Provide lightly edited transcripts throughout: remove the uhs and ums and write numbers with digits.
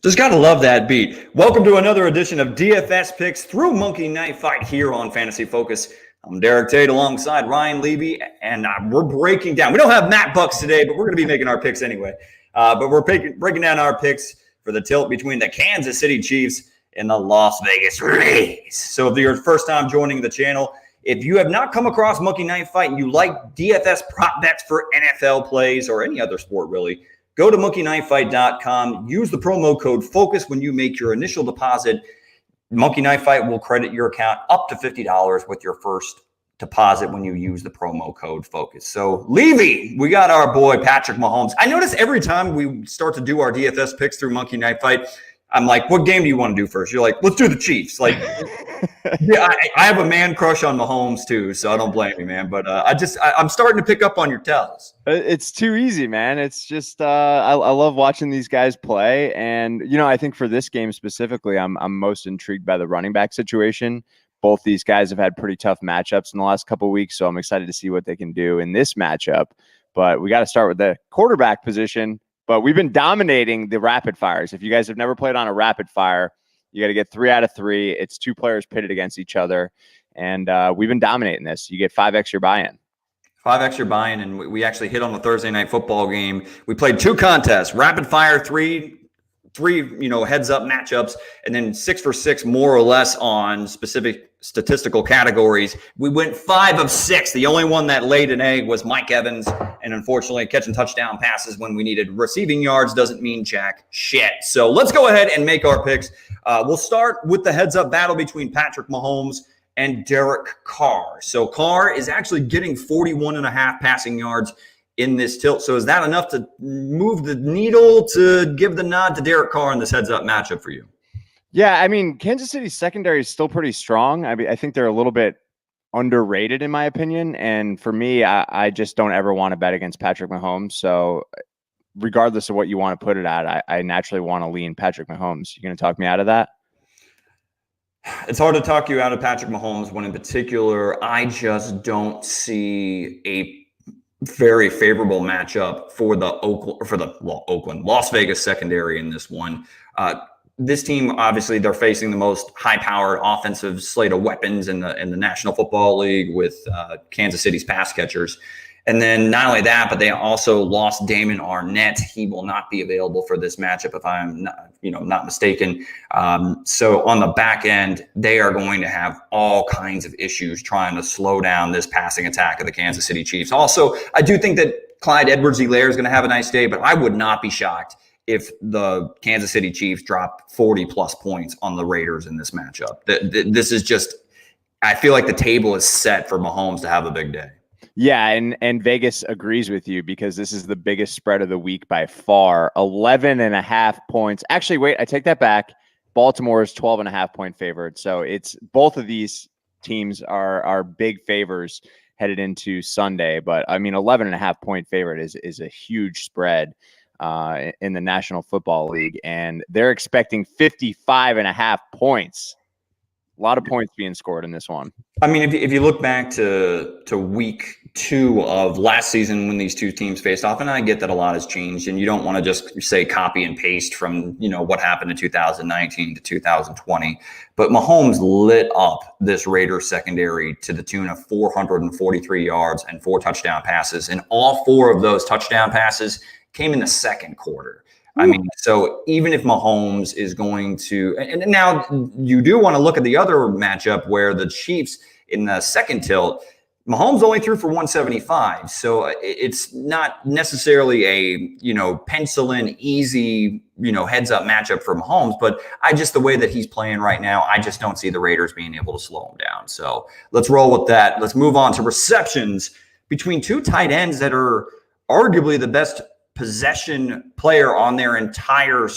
Just got to love that beat. Welcome to another edition of DFS Picks through Monkey Knife Fight here on Fantasy Focus. I'm Derek Tate alongside Ryan Levy, and we're breaking down. We don't have Matt Bucks today, but we're going to be making our picks anyway. But we're breaking down our picks for the tilt between the Kansas City Chiefs and the Las Vegas Raiders. So if you're your first time joining the channel, if you have not come across Monkey Knife Fight and you like DFS prop bets for NFL plays or any other sport really, go to monkeyknifefight.com. Use the promo code FOCUS when you make your initial deposit. Monkey Knife Fight will credit your account up to $50 with your first deposit when you use the promo code FOCUS. So, Levy, we got our boy Patrick Mahomes. I notice every time we start to do our DFS picks through Monkey Knife Fight, I'm like, what game do you want to do first? You're like, let's do the Chiefs. Like, yeah, I have a man crush on Mahomes too, so I don't blame you, man. But I'm starting to pick up on your tells. It's too easy, man. It's just I love watching these guys play, and I think for this game specifically, I'm most intrigued by the running back situation. Both these guys have had pretty tough matchups in the last couple of weeks, so I'm excited to see what they can do in this matchup. But we got to start with the quarterback position. But we've been dominating the rapid fires. If you guys have never played on a rapid fire, you got to get 3 out of 3. It's 2 players pitted against each other. And we've been dominating this. You get 5x your buy-in. 5x your buy-in, and we actually hit on the Thursday night football game. We played 2 contests, rapid fire, three heads up matchups, and then 6 for 6 more or less on specific statistical categories. We went 5 of 6. The only one that laid an egg was Mike Evans, and unfortunately catching touchdown passes when we needed receiving yards doesn't mean jack shit. So let's go ahead and make our picks. We'll start with the heads up battle between Patrick Mahomes and Derek Carr. So Carr is actually getting 41.5 passing yards in this tilt. So is that enough to move the needle to give the nod to Derek Carr in this heads-up matchup for you? Yeah, I mean, Kansas City's secondary is still pretty strong. I think they're a little bit underrated in my opinion. And for me, I just don't ever want to bet against Patrick Mahomes. So regardless of what you want to put it at, I naturally want to lean Patrick Mahomes. You going to talk me out of that? It's hard to talk you out of Patrick Mahomes when in particular, I just don't see a very favorable matchup for the Las Vegas secondary in this one. This team, obviously, they're facing the most high-powered offensive slate of weapons in the National Football League with Kansas City's pass catchers. And then not only that, but they also lost Damon Arnett. He will not be available for this matchup if I'm not mistaken. So on the back end, they are going to have all kinds of issues trying to slow down this passing attack of the Kansas City Chiefs. Also, I do think that Clyde Edwards-Helaire is going to have a nice day, but I would not be shocked if the Kansas City Chiefs drop 40-plus points on the Raiders in this matchup. This is just – I feel like the table is set for Mahomes to have a big day. Yeah, and Vegas agrees with you because this is the biggest spread of the week by far. 11.5 points. Actually, wait, I take that back. Baltimore is 12.5 point favored. So it's both of these teams are big favors headed into Sunday. But I mean, 11.5 point favorite is a huge spread in the National Football League, and they're expecting 55.5 points. A lot of points being scored in this one. I mean, if you look back to week 2 of last season when these two teams faced off, and I get that a lot has changed, and you don't want to just say copy and paste from what happened in 2019 to 2020, but Mahomes lit up this Raiders secondary to the tune of 443 yards and 4 touchdown passes, and all 4 of those touchdown passes came in the second quarter. I mean, so even if Mahomes is going to, and now you do want to look at the other matchup where the Chiefs in the second tilt, Mahomes only threw for 175. So it's not necessarily a, pencil in easy, heads up matchup for Mahomes, but the way that he's playing right now, I just don't see the Raiders being able to slow him down. So let's roll with that. Let's move on to receptions between 2 tight ends that are arguably the best possession player on their entire,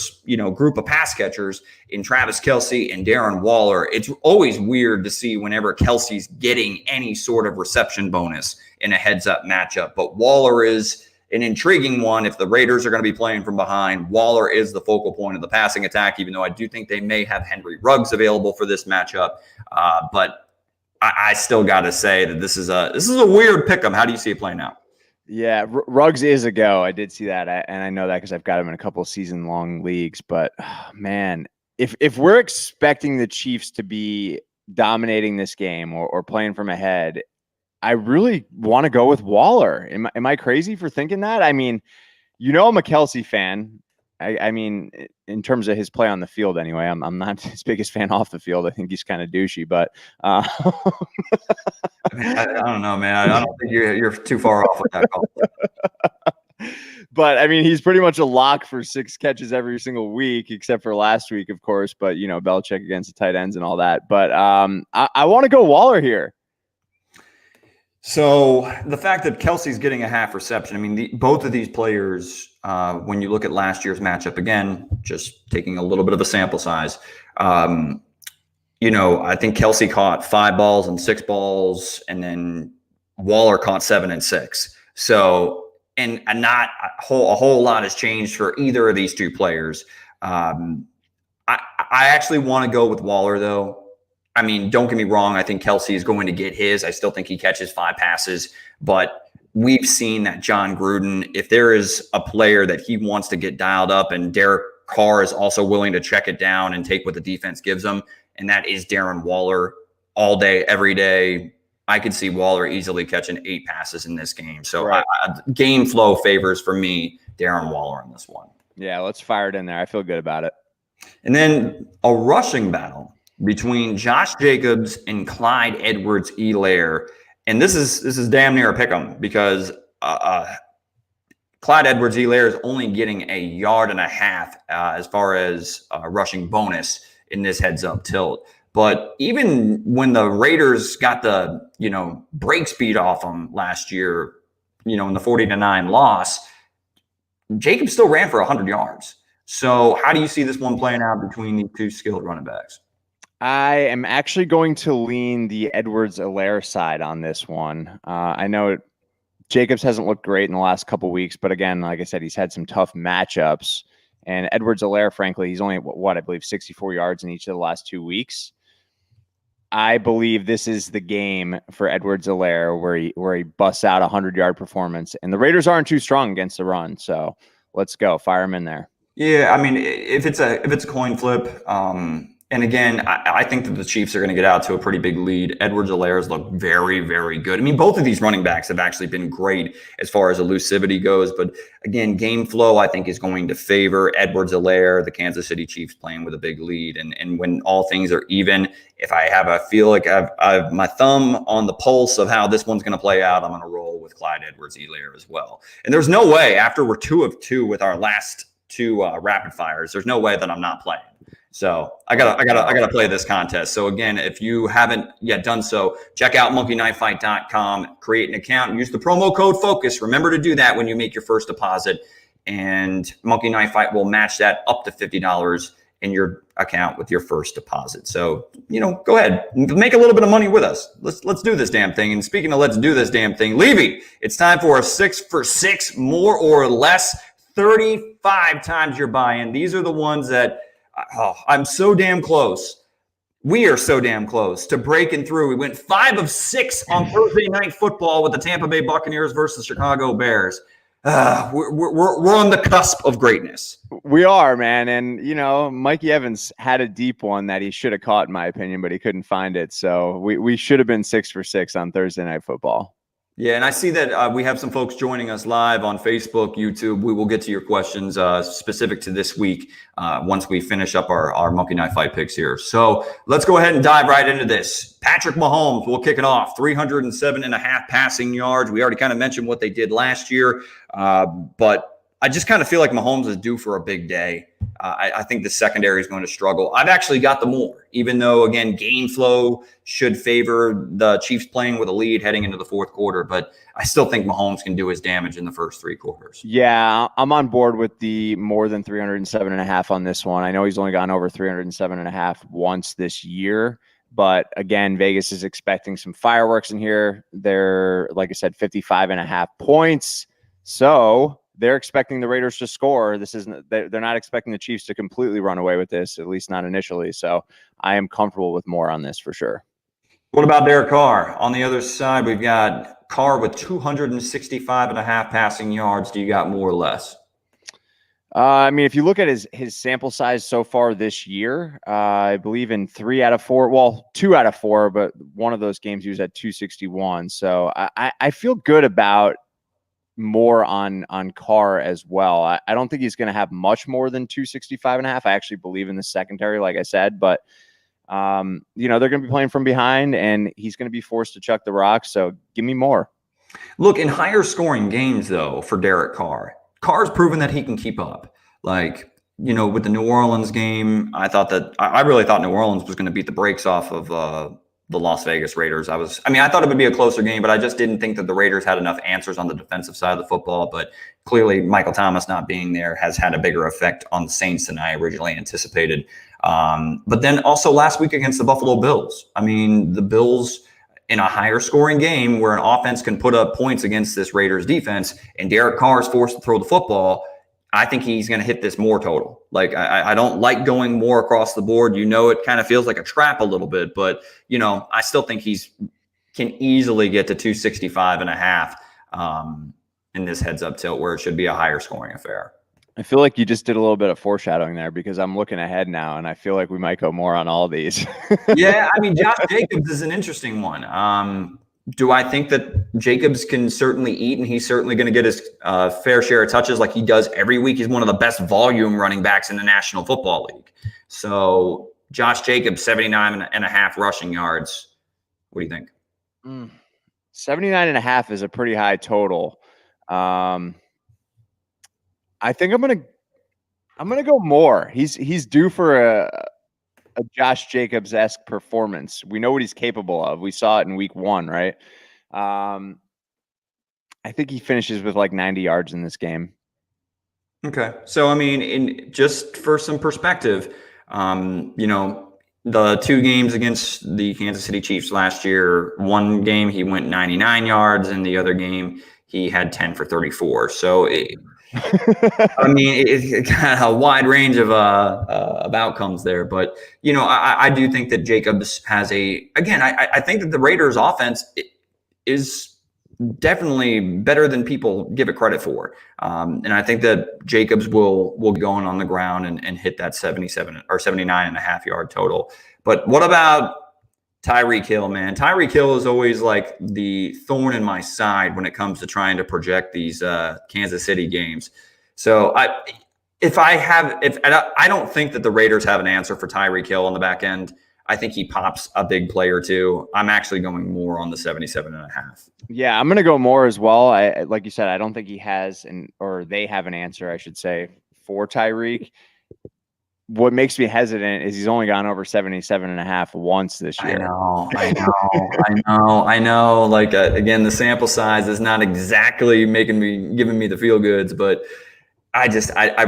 group of pass catchers in Travis Kelce and Darren Waller. It's always weird to see whenever Kelce's getting any sort of reception bonus in a heads-up matchup. But Waller is an intriguing one. If the Raiders are going to be playing from behind, Waller is the focal point of the passing attack, even though I do think they may have Henry Ruggs available for this matchup. But I still got to say that this is a weird pick 'em. How do you see it playing out? Yeah, Ruggs is a go. I did see that, and I know that because I've got him in a couple of season-long leagues. But man, if we're expecting the Chiefs to be dominating this game or playing from ahead, I really want to go with Waller. Am I crazy for thinking that? I mean, I'm a Kelsey fan. I mean, in terms of his play on the field, anyway, I'm not his biggest fan off the field. I think he's kind of douchey, but I don't know, man. I don't think you're too far off with that call. But I mean, he's pretty much a lock for 6 catches every single week, except for last week, of course. But Belichick against the tight ends and all that. But I want to go Waller here. So the fact that Kelsey's getting a half reception, I mean, both of these players, when you look at last year's matchup, again, just taking a little bit of a sample size, I think Kelsey caught 5 balls and 6 balls, and then Waller caught 7 and 6. So, and not a whole lot has changed for either of these two players. I actually want to go with Waller, though. I mean, don't get me wrong. I think Kelsey is going to get his. I still think he catches 5 passes, but we've seen that John Gruden, if there is a player that he wants to get dialed up, and Derek Carr is also willing to check it down and take what the defense gives him, and that is Darren Waller all day, every day. I could see Waller easily catching 8 passes in this game. So right. Game flow favors for me Darren Waller in this one. Yeah, let's fire it in there. I feel good about it. And then a rushing battle between Josh Jacobs and Clyde Edwards-Helaire. And this is damn near a pick 'em, because Clyde Edwards-Helaire is only getting 1.5 yards as far as rushing bonus in this heads-up tilt. But even when the Raiders got the break speed off them last year, in the 40-9 loss, Jacobs still ran for 100 yards. So how do you see this one playing out between the two skilled running backs? I am actually going to lean the Edwards-Helaire side on this one. I know Jacobs hasn't looked great in the last couple of weeks, but again, like I said, he's had some tough matchups. And Edwards-Helaire, frankly, he's only I believe 64 yards in each of the last 2 weeks. I believe this is the game for Edwards-Helaire where he busts out a 100-yard performance. And the Raiders aren't too strong against the run, so let's go. Fire him in there. Yeah, I mean, if it's a coin flip, and again, I think that the Chiefs are going to get out to a pretty big lead. Edwards-Helaire has looked very, very good. I mean, both of these running backs have actually been great as far as elusivity goes. But again, game flow, I think, is going to favor Edwards-Helaire, the Kansas City Chiefs playing with a big lead. And when all things are even, if I feel like I've my thumb on the pulse of how this one's going to play out, I'm going to roll with Clyde Edwards-Helaire as well. And there's no way, after we're 2 of 2 with our last 2 rapid fires, there's no way that I'm not playing. So I gotta play this contest. So again, if you haven't yet done so, check out monkeyknifefight.com, create an account, use the promo code FOCUS. Remember to do that when you make your first deposit, and Monkey Knife Fight will match that up to $50 in your account with your first deposit. So, go ahead, make a little bit of money with us. Let's do this damn thing. And speaking of let's do this damn thing, Levy, it's time for a 6 for 6, more or less, 35 times your buy-in. These are the ones that I'm so damn close. We are so damn close to breaking through. We went 5 of 6 on Thursday Night Football with the Tampa Bay Buccaneers versus Chicago Bears. We're on the cusp of greatness. We are, man. And, Mikey Evans had a deep one that he should have caught, in my opinion, but he couldn't find it. So we should have been 6 for 6 on Thursday Night Football. Yeah, and I see that we have some folks joining us live on Facebook, YouTube. We will get to your questions specific to this week once we finish up our Monkey Knife Fight picks here. So let's go ahead and dive right into this. Patrick Mahomes, we'll kick it off. 307.5 passing yards. We already kind of mentioned what they did last year, but I just kind of feel like Mahomes is due for a big day. I think the secondary is going to struggle. I've actually got the more, even though, again, game flow should favor the Chiefs playing with a lead heading into the fourth quarter. But I still think Mahomes can do his damage in the first 3 quarters. Yeah, I'm on board with the more than 307.5 on this one. I know he's only gone over 307.5 once this year. But again, Vegas is expecting some fireworks in here. They're, like I said, 55.5 points. So they're expecting the Raiders to score. They're not expecting the Chiefs to completely run away with this, at least not initially. So I am comfortable with more on this for sure. What about Derek Carr? On the other side, we've got Carr with 265.5 passing yards. Do you got more or less? I mean, if you look at his sample size so far this year, I believe in 3 out of 4, well, 2 out of 4, but one of those games he was at 261. So I feel good about more on Carr as well. I don't think he's going to have much more than 265.5. I actually believe in the secondary, like I said, but you know, they're going to be playing from behind and he's going to be forced to chuck the rock. So give me more. Look, in higher scoring games though, for Derek Carr's proven that he can keep up. Like, you know, with the New Orleans game, I really thought New Orleans was going to beat the brakes off of the Las Vegas Raiders. I thought it would be a closer game, but I just didn't think that the Raiders had enough answers on the defensive side of the football. But clearly, Michael Thomas not being there has had a bigger effect on the Saints than I originally anticipated. But then also last week against the Buffalo Bills. I mean, the Bills in a higher scoring game where an offense can put up points against this Raiders defense and Derek Carr is forced to throw the football, I think he's going to hit this more total. Like, I don't like going more across the board. You know, it kind of feels like a trap a little bit, but, you know, I still think can easily get to 265.5 in this heads up tilt where it should be a higher scoring affair. I feel like you just did a little bit of foreshadowing there because I'm looking ahead now and I feel like we might go more on all these. Yeah, I mean, Josh Jacobs is an interesting one. Do I think that Jacobs can certainly eat and he's certainly going to get his fair share of touches like he does every week? He's one of the best volume running backs in the National Football League. So Josh Jacobs, 79.5 rushing yards. What do you think? 79.5 is a pretty high total. I think I'm gonna go more. He's due for a Josh Jacobs-esque performance. We know what he's capable of. We saw it in week 1, right? I think he finishes with like 90 yards in this game. Okay. So, I mean, just for some perspective, you know, the 2 games against the Kansas City Chiefs last year, one game he went 99 yards and the other game he had 10 for 34. So, I mean, it's kind of a wide range of outcomes there, but you know, I do think that Jacobs has I think that the Raiders' offense is definitely better than people give it credit for, and I think that Jacobs will go on the ground and hit that 77 or 79.5 yard total. But what about Tyreek Hill, man? Tyreek Hill is always like the thorn in my side when it comes to trying to project these Kansas City games. So I don't think that the Raiders have an answer for Tyreek Hill on the back end. I think he pops a big play or two. I'm actually going more on the 77.5. Yeah, I'm going to go more as well. Like you said, I don't think he has or they have an answer, I should say, for Tyreek. What makes me hesitant is he's only gone over 77.5 once this year. I know. Like, again, the sample size is not exactly giving me the feel goods, but I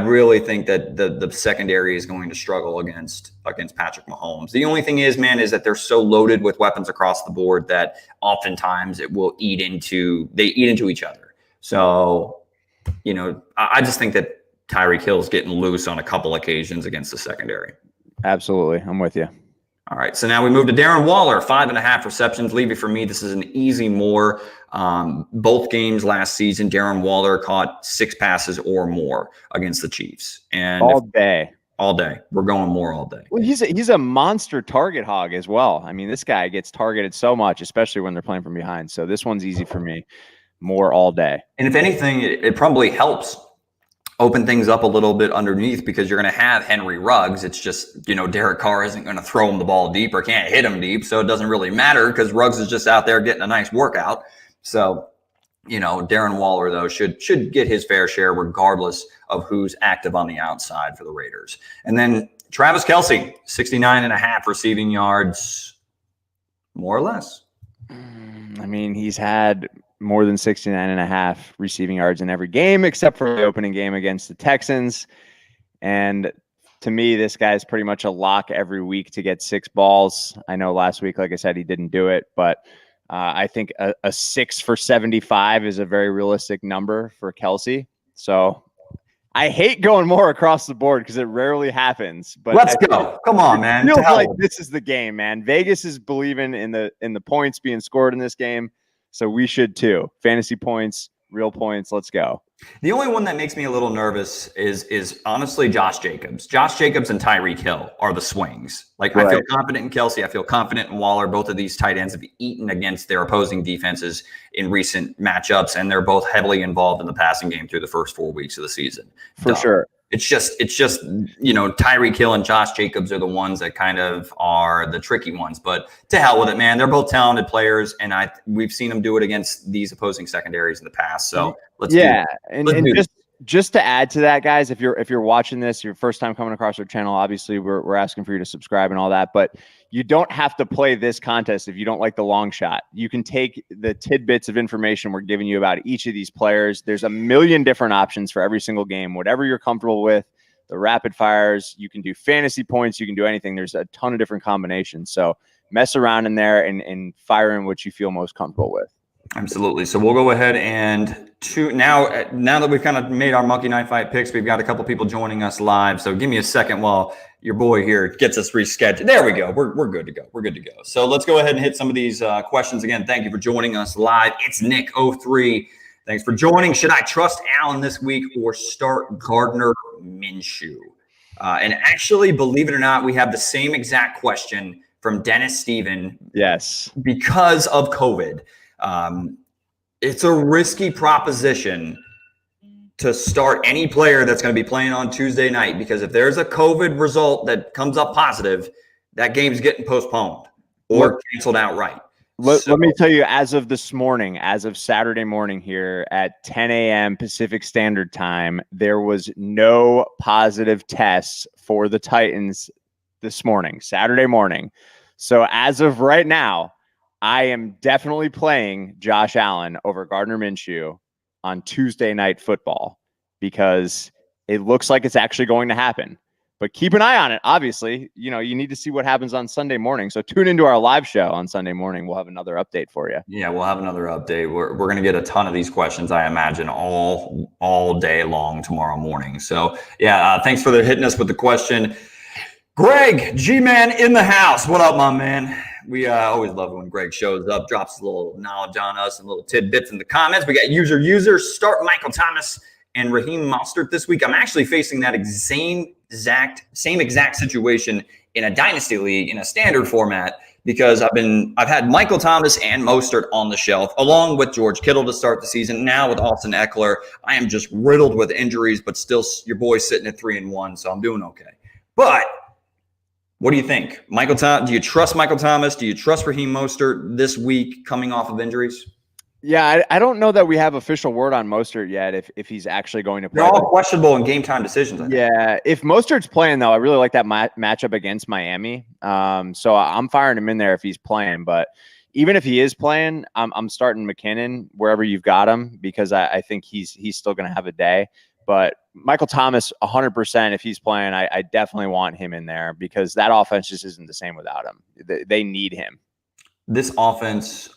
really think that the secondary is going to struggle against Patrick Mahomes. The only thing is, man, is that they're so loaded with weapons across the board that oftentimes it will eat into each other. So, you know, I just think that Tyreek Hill's getting loose on a couple occasions against the secondary. Absolutely. I'm with you. All right. So now we move to Darren Waller, 5.5 receptions. Levy, for me, this is an easy more. Both games last season, Darren Waller caught 6 passes or more against the Chiefs. And all day. We're going more all day. Well, he's a monster target hog as well. I mean, this guy gets targeted so much, especially when they're playing from behind. So this one's easy for me. More all day. And if anything, it probably helps open things up a little bit underneath because you're going to have Henry Ruggs. It's just, you know, Derek Carr isn't going to throw him the ball deep or can't hit him deep. So it doesn't really matter because Ruggs is just out there getting a nice workout. So, you know, Darren Waller, though, should get his fair share regardless of who's active on the outside for the Raiders. And then Travis Kelce, 69.5 receiving yards, more or less. I mean, he's had more than 69.5 receiving yards in every game, except for the opening game against the Texans. And to me, this guy's pretty much a lock every week to get 6 balls. I know last week, like I said, he didn't do it, but I think a 6 for 75 is a very realistic number for Kelce. So I hate going more across the board because it rarely happens. But let's go. Come on, man. Feels like this is the game, man. Vegas is believing in the points being scored in this game. So we should too. Fantasy points, real points. Let's go. The only one that makes me a little nervous is honestly Josh Jacobs. Josh Jacobs and Tyreek Hill are the swings. Like, right. I feel confident in Kelsey. I feel confident in Waller. Both of these tight ends have eaten against their opposing defenses in recent matchups, and they're both heavily involved in the passing game through the first 4 weeks of the season. For sure. It's just, Tyreek Hill and Josh Jacobs are the ones that kind of are the tricky ones. But to hell with it, man. They're both talented players, and we've seen them do it against these opposing secondaries in the past. So let's do it. And just to add to that, guys, if you're watching this, your first time coming across our channel, obviously we're asking for you to subscribe and all that, but you don't have to play this contest if you don't like the long shot. You can take the tidbits of information we're giving you about each of these players. There's a million different options for every single game, whatever you're comfortable with. The rapid fires, you can do fantasy points, you can do anything. There's a ton of different combinations. So mess around in there and fire in what you feel most comfortable with. Absolutely. So we'll go ahead and now that we've kind of made our Monkey Knife Fight picks, we've got a couple people joining us live. So give me a second while your boy here gets us rescheduled. There we go. We're good to go. We're good to go. So let's go ahead and hit some of these questions again. Thank you for joining us live. It's Nick03. Thanks for joining. Should I trust Allen this week or start Gardner Minshew? And actually, believe it or not, we have the same exact question from Dennis Steven. Yes. Because of COVID. It's a risky proposition to start any player that's going to be playing on Tuesday night, because if there's a COVID result that comes up positive, that game's getting postponed or canceled outright. Let me tell you, as of this morning, as of Saturday morning here at 10 a.m. Pacific Standard Time, there was no positive tests for the Titans this morning, Saturday morning. So as of right now, I am definitely playing Josh Allen over Gardner Minshew on Tuesday Night Football, because it looks like it's actually going to happen. But keep an eye on it. Obviously, you need to see what happens on Sunday morning. So tune into our live show on Sunday morning. We'll have another update for you. Yeah, we'll have another update. We're going to get a ton of these questions, I imagine, all day long tomorrow morning. So yeah, thanks for hitting us with the question. Greg, G-Man in the house. What up, my man? We always love it when Greg shows up, drops a little knowledge on us and little tidbits in the comments. We got user, start Michael Thomas and Raheem Mostert this week. I'm actually facing that same exact situation in a dynasty league in a standard format, because I've had Michael Thomas and Mostert on the shelf, along with George Kittle to start the season. Now with Austin Eckler, I am just riddled with injuries, but still your boy's sitting at 3-1, so I'm doing okay. But what do you think? Do you trust Michael Thomas? Do you trust Raheem Mostert this week coming off of injuries? Yeah, I don't know that we have official word on Mostert yet, if he's actually going to play. They're all questionable in game time decisions, I think. Yeah, if Mostert's playing, though, I really like that matchup against Miami. So I'm firing him in there if he's playing. But even if he is playing, I'm starting McKinnon wherever you've got him, because I think he's still going to have a day. But Michael Thomas, 100%, if he's playing, I definitely want him in there, because that offense just isn't the same without him. They need him. This offense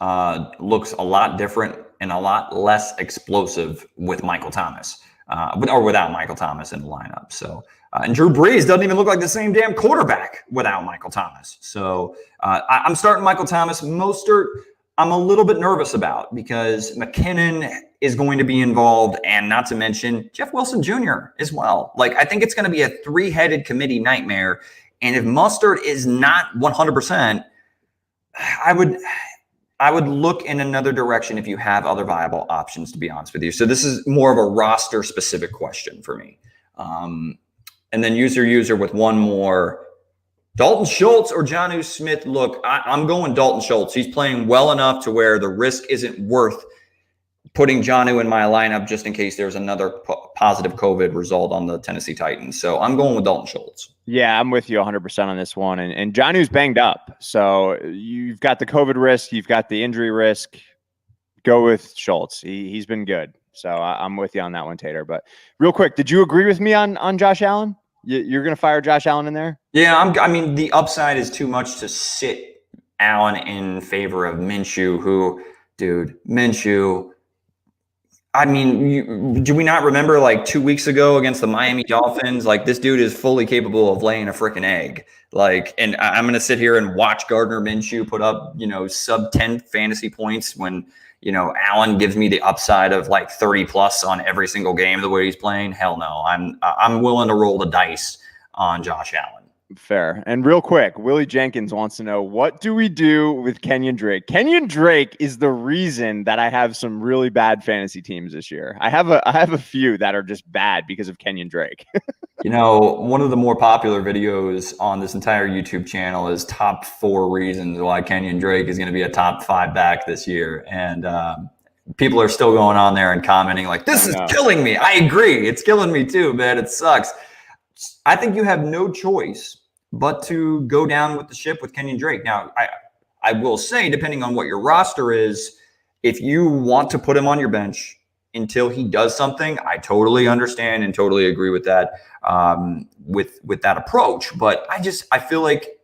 looks a lot different and a lot less explosive with Michael Thomas, or without Michael Thomas in the lineup. So, and Drew Brees doesn't even look like the same damn quarterback without Michael Thomas. So I'm starting Michael Thomas. Mostert, I'm a little bit nervous about, because McKinnon is going to be involved, and not to mention Jeff Wilson Jr. as well. Like, I think it's going to be a three-headed committee nightmare. And if Mostert is not 100%, I would look in another direction if you have other viable options, to be honest with you. So this is more of a roster specific question for me. And then user with one more. Dalton Schultz or Jonnu Smith? Look, I'm going Dalton Schultz. He's playing well enough to where the risk isn't worth putting Jonnu in my lineup just in case there's another positive COVID result on the Tennessee Titans. So I'm going with Dalton Schultz. Yeah, I'm with you 100% on this one. And Jonnu's banged up. So you've got the COVID risk. You've got the injury risk. Go with Schultz. He's been good. So I'm with you on that one, Tater. But real quick, did you agree with me on Josh Allen? You're going to fire Josh Allen in there? Yeah, I mean, the upside is too much to sit Allen in favor of Minshew, who, dude, Minshew. I mean, do we not remember like 2 weeks ago against the Miami Dolphins? Like, this dude is fully capable of laying a freaking egg. Like, and I'm going to sit here and watch Gardner Minshew put up, sub 10 fantasy points when, Allen gives me the upside of like 30 plus on every single game the way he's playing. Hell no. I'm willing to roll the dice on Josh Allen. Fair. And real quick, Willie Jenkins wants to know, what do we do with Kenyon Drake? Kenyon Drake is the reason that I have some really bad fantasy teams this year. I have a few that are just bad because of Kenyon Drake. One of the more popular videos on this entire YouTube channel is top 4 reasons why Kenyon Drake is going to be a top 5 back this year. And people are still going on there and commenting like, this is killing me. I agree. It's killing me too, man. It sucks. I think you have no choice but to go down with the ship with Kenyon Drake. Now, I will say, depending on what your roster is, if you want to put him on your bench until he does something, I totally understand and totally agree with that, with that approach. But I feel like,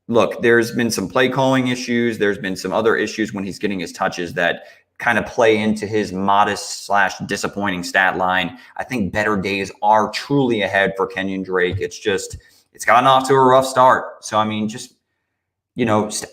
look, there's been some play calling issues. There's been some other issues when he's getting his touches that kind of play into his modest / disappointing stat line. I think better days are truly ahead for Kenyon Drake. It's gotten off to a rough start. So, I mean,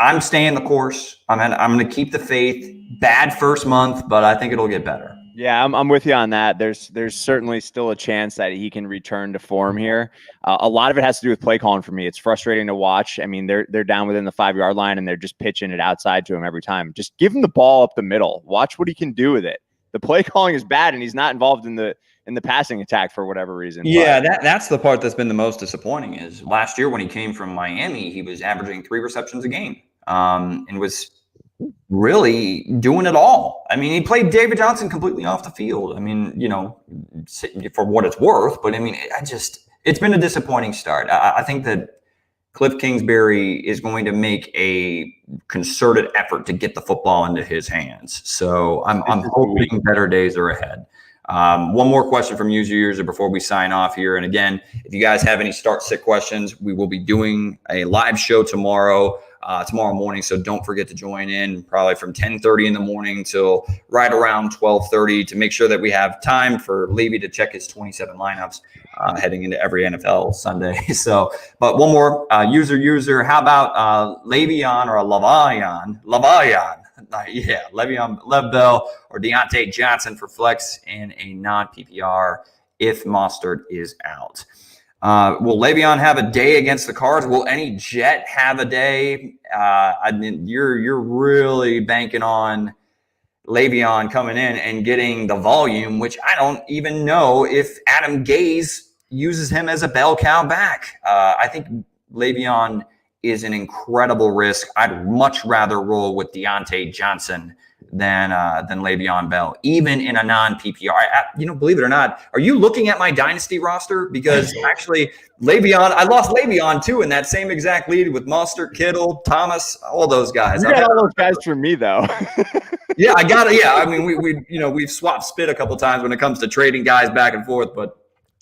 I'm staying the course. I'm going to keep the faith. Bad first month, but I think it'll get better. Yeah, I'm with you on that. There's certainly still a chance that he can return to form here. A lot of it has to do with play calling for me. It's frustrating to watch. I mean, they're down within the 5-yard line and they're just pitching it outside to him every time. Just give him the ball up the middle. Watch what he can do with it. The play calling is bad, and he's not involved in the passing attack for whatever reason. Yeah, that's the part that's been the most disappointing. Is last year when he came from Miami, he was averaging 3 receptions a game, and was really doing it all. I mean, he played David Johnson completely off the field. I mean, for what it's worth, but I mean, it's been a disappointing start. I think that Cliff Kingsbury is going to make a concerted effort to get the football into his hands. So I'm hoping better days are ahead. One more question from user before we sign off here. And again, if you guys have any start-sit questions, we will be doing a live show tomorrow morning. So don't forget to join in probably from 10:30 in the morning till right around 12:30 to make sure that we have time for Levy to check his 27 lineups heading into every NFL Sunday. So, but one more user, how about Le'Veon or a Le'Veon? Yeah, Le'Veon, Lev Bell or Deontay Johnson for flex in a non-PPR if Mostert is out. Will Le'Veon have a day against the Cards? Will any Jet have a day? I mean, you're really banking on Le'Veon coming in and getting the volume, which I don't even know if Adam Gase uses him as a bell cow back. I think Le'Veon is an incredible risk. I'd much rather roll with Deontay Johnson than Le'Veon Bell, even in a non-PPR. Believe it or not, are you looking at my dynasty roster? Because actually, I lost Le'Veon too in that same exact lead with Mostert, Kittle, Thomas, all those guys. You got all those guys for me though. Yeah, I got it. Yeah, I mean, we've swapped spit a couple times when it comes to trading guys back and forth, but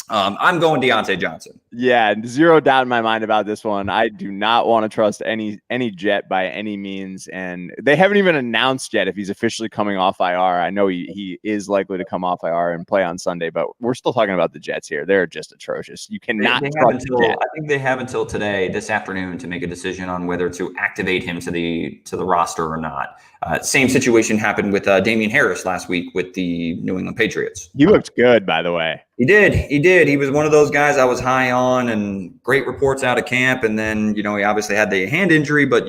I'm going Deontay Johnson. Yeah, zero doubt in my mind about this one. I do not want to trust any Jet by any means, and they haven't even announced yet if he's officially coming off IR. I know he is likely to come off IR and play on Sunday, but we're still talking about the Jets here. They're just atrocious. You cannot trust the Jets. I think they have until this afternoon, to make a decision on whether to activate him to the roster or not. Same situation happened with Damian Harris last week with the New England Patriots. He looked good, by the way. He did. He was one of those guys I was high on, and great reports out of camp. And then, he obviously had the hand injury, but,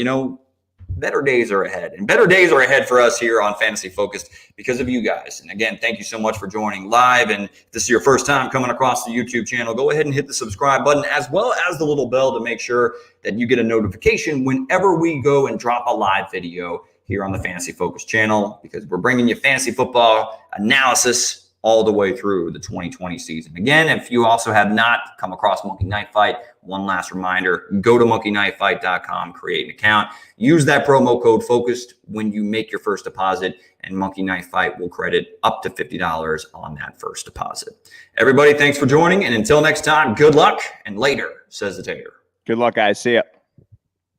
better days are ahead. And better days are ahead for us here on Fantasy Focused because of you guys. And again, thank you so much for joining live. And if this is your first time coming across the YouTube channel, go ahead and hit the subscribe button as well as the little bell to make sure that you get a notification whenever we go and drop a live video here on the Fantasy Focused channel, because we're bringing you fantasy football analysis all the way through the 2020 season. Again, if you also have not come across Monkey Knife Fight, one last reminder, go to monkeyknifefight.com, create an account, use that promo code FOCUSED when you make your first deposit, and Monkey Knife Fight will credit up to $50 on that first deposit. Everybody, thanks for joining, and until next time, good luck, and later, says the Tater. Good luck, guys. See ya.